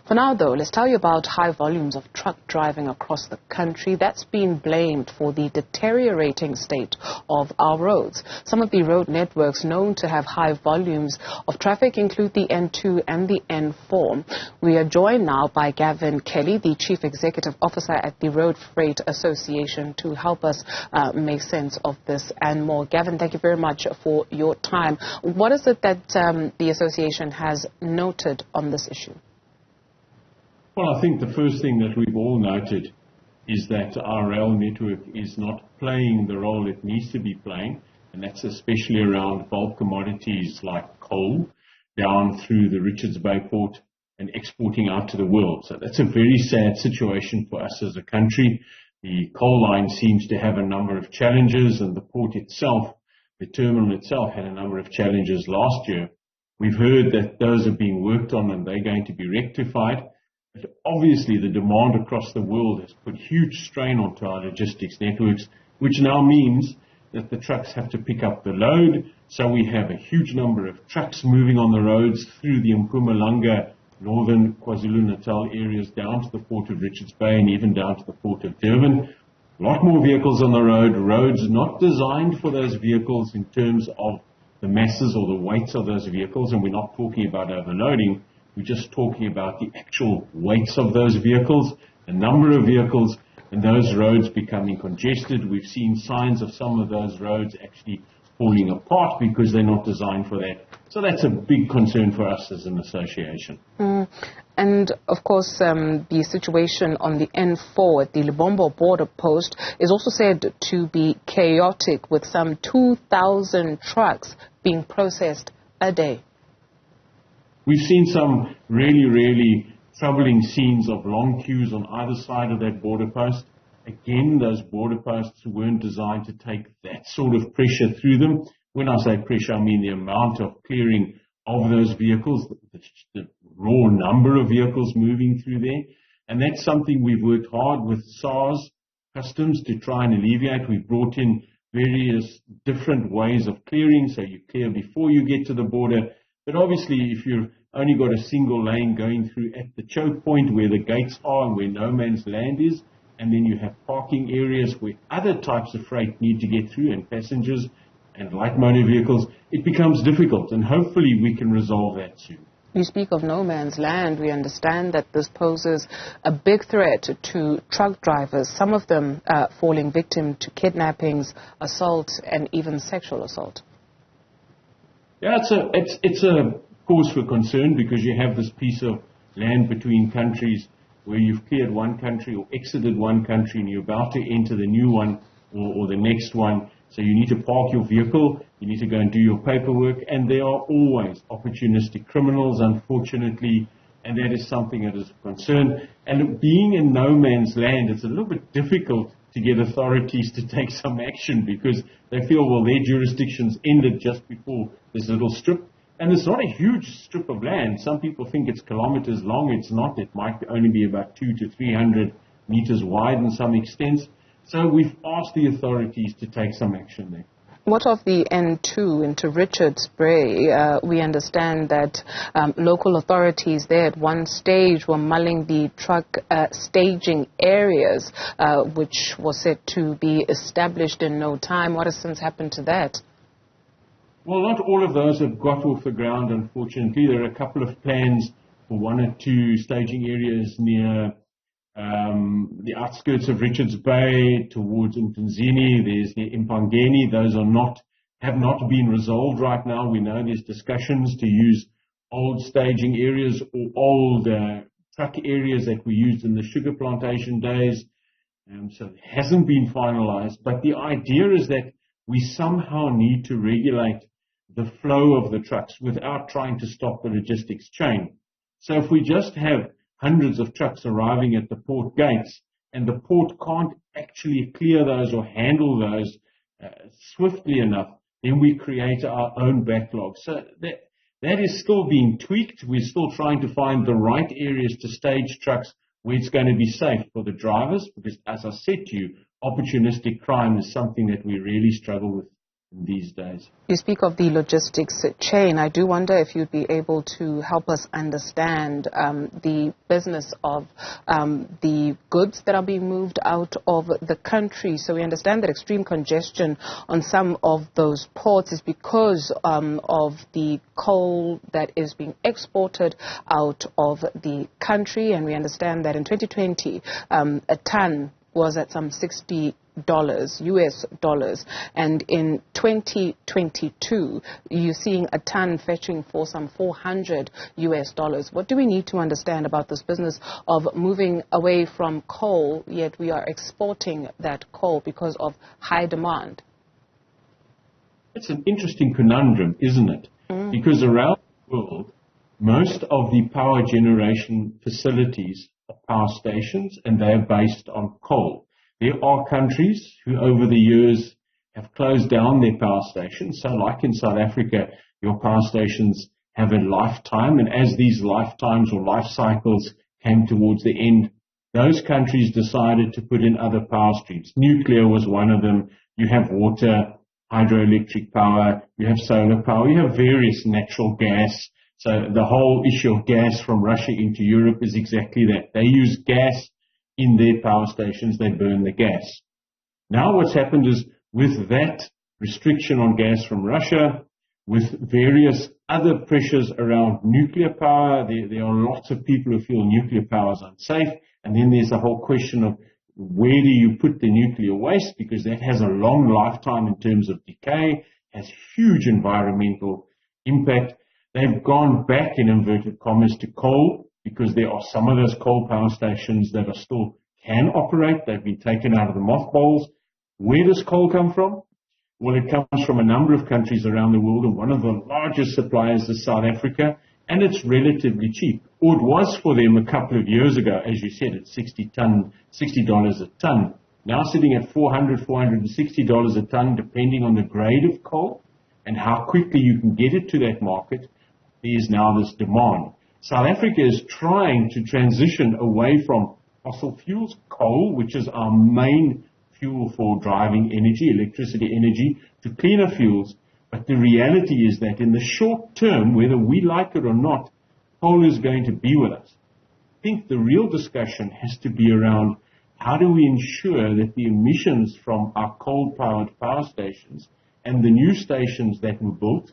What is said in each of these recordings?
For now, though, let's tell you about high volumes of truck driving across the country. That's been blamed for the deteriorating state of our roads. Some of the road networks known to have high volumes of traffic include the N2 and the N4. We are joined now by Gavin, the Chief Executive Officer at the Road Freight Association, to help us make sense of this and more. Gavin, thank you very much for your time. What is it that the association has noted on this issue? Well, I think the first thing that we've all noted is that our rail network is not playing the role it needs to be playing, and that's especially around bulk commodities like coal down through the Richards Bay port and exporting out to the world. So that's a very sad situation for us as a country. The coal line seems to have a number of challenges, and the port itself, the terminal itself, had a number of challenges last year. We've heard that those are being worked on and they're going to be rectified. But obviously the demand across the world has put huge strain onto our logistics networks, which now means that the trucks have to pick up the load. So we have a huge number of trucks moving on the roads through the Mpumalanga, northern KwaZulu-Natal areas down to the port of Richards Bay and even down to the port of Durban. A lot more vehicles on the road, roads not designed for those vehicles in terms of the masses or the weights of those vehicles, and we're not talking about overloading. We're just talking about the actual weights of those vehicles, the number of vehicles, and those roads becoming congested. We've seen signs of some of those roads actually falling apart because they're not designed for that. So that's a big concern for us as an association. And, of course, the situation on the N4 at the Lubombo border post is also said to be chaotic, with some 2,000 trucks being processed a day. We've seen some really troubling scenes of long queues on either side of that border post. Again, those border posts weren't designed to take that sort of pressure through them. When I say pressure, I mean the amount of clearing of those vehicles, the raw number of vehicles moving through there. And that's something we've worked hard with SARS Customs to try and alleviate. We've brought in various different ways of clearing, so you clear before you get to the border. But obviously, if you've only got a single lane going through at the choke point where the gates are and where no man's land is, and then you have parking areas where other types of freight need to get through, and passengers and light motor vehicles, it becomes difficult, and hopefully we can resolve that soon. You speak of no man's land. We understand that this poses a big threat to truck drivers, some of them falling victim to kidnappings, assault, and even sexual assault. Yeah, it's a cause for concern, because you have this piece of land between countries where you've cleared one country or exited one country and you're about to enter the new one or the next one. So you need to park your vehicle, you need to go and do your paperwork, and there are always opportunistic criminals, unfortunately, and that is something that is a concern. And being in no man's land, it's a little bit difficult to get authorities to take some action, because they feel, well, their jurisdiction's ended just before this little strip. And it's not a huge strip of land. Some people think it's kilometers long. It's not. It might only be about 200 to 300 meters wide in some extents. So we've asked the authorities to take some action there. What of the N2 into Richards Bay? We understand that local authorities there at one stage were mulling the truck staging areas, which was said to be established in no time. What has since happened to that? Well, not all of those have got off the ground, unfortunately. There are a couple of plans for one or two staging areas near the outskirts of Richards Bay towards Mtunzini. There's the Impangeni. Those have not been resolved right now. We know there's discussions to use old staging areas or old truck areas that we used in the sugar plantation days. So it hasn't been finalized. But the idea is that we somehow need to regulate the flow of the trucks without trying to stop the logistics chain. So if we just have hundreds of trucks arriving at the port gates and the port can't actually clear those or handle those swiftly enough, then we create our own backlog. So that is still being tweaked. We're still trying to find the right areas to stage trucks where it's going to be safe for the drivers, because, as I said to you, opportunistic crime is something that we really struggle with. these days. You speak of the logistics chain. I do wonder if you'd be able to help us understand the business of the goods that are being moved out of the country. So we understand that extreme congestion on some of those ports is because of the coal that is being exported out of the country. And we understand that in 2020, a ton was at some $60 US dollars, and in 2022 you're seeing a ton fetching for some $400 US dollars. What do we need to understand about this business of moving away from coal, yet we are exporting that coal because of high demand? It's an interesting conundrum, isn't it? Because around the world, most of the power generation facilities are power stations, and they're based on coal. There are countries who over the years have closed down their power stations. So like in South Africa, your power stations have a lifetime, and as these lifetimes or life cycles came towards the end, those countries decided to put in other power streams. Nuclear was one of them. You have water, hydroelectric power, you have solar power, you have various natural gas. So the whole issue of gas from Russia into Europe is exactly that. They use gas in their power stations, they burn the gas. Now what's happened is with that restriction on gas from Russia, with various other pressures around nuclear power, there are lots of people who feel nuclear power is unsafe, and then there's the whole question of where do you put the nuclear waste, because that has a long lifetime in terms of decay, has huge environmental impact. They've gone back, in inverted commas, to coal, because there are some of those coal power stations that are still can operate. They've been taken out of the mothballs. Where does coal come from? Well, it comes from a number of countries around the world, and one of the largest suppliers is South Africa, and it's relatively cheap. Or it was for them a couple of years ago, as you said, at $60 a ton. Now sitting at $400, $460 a ton, depending on the grade of coal and how quickly you can get it to that market. There's now this demand. South Africa is trying to transition away from fossil fuels, coal, which is our main fuel for driving energy, electricity energy, to cleaner fuels. But the reality is that in the short term, whether we like it or not, coal is going to be with us. I think the real discussion has to be around how do we ensure that the emissions from our coal-powered power stations and the new stations that were built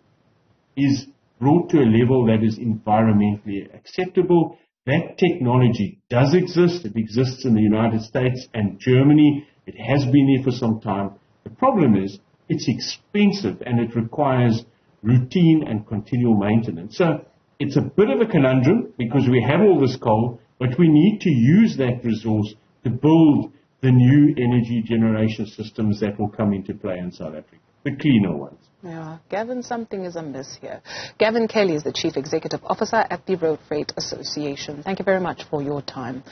is brought to a level that is environmentally acceptable. That technology does exist. It exists in the United States and Germany. It has been there for some time. The problem is it's expensive and it requires routine and continual maintenance. So it's a bit of a conundrum because we have all this coal, but we need to use that resource to build the new energy generation systems that will come into play in South Africa, the cleaner ones. Yeah, Gavin, something is amiss here. Gavin Kelly is the Chief Executive Officer at the Road Freight Association. Thank you very much for your time.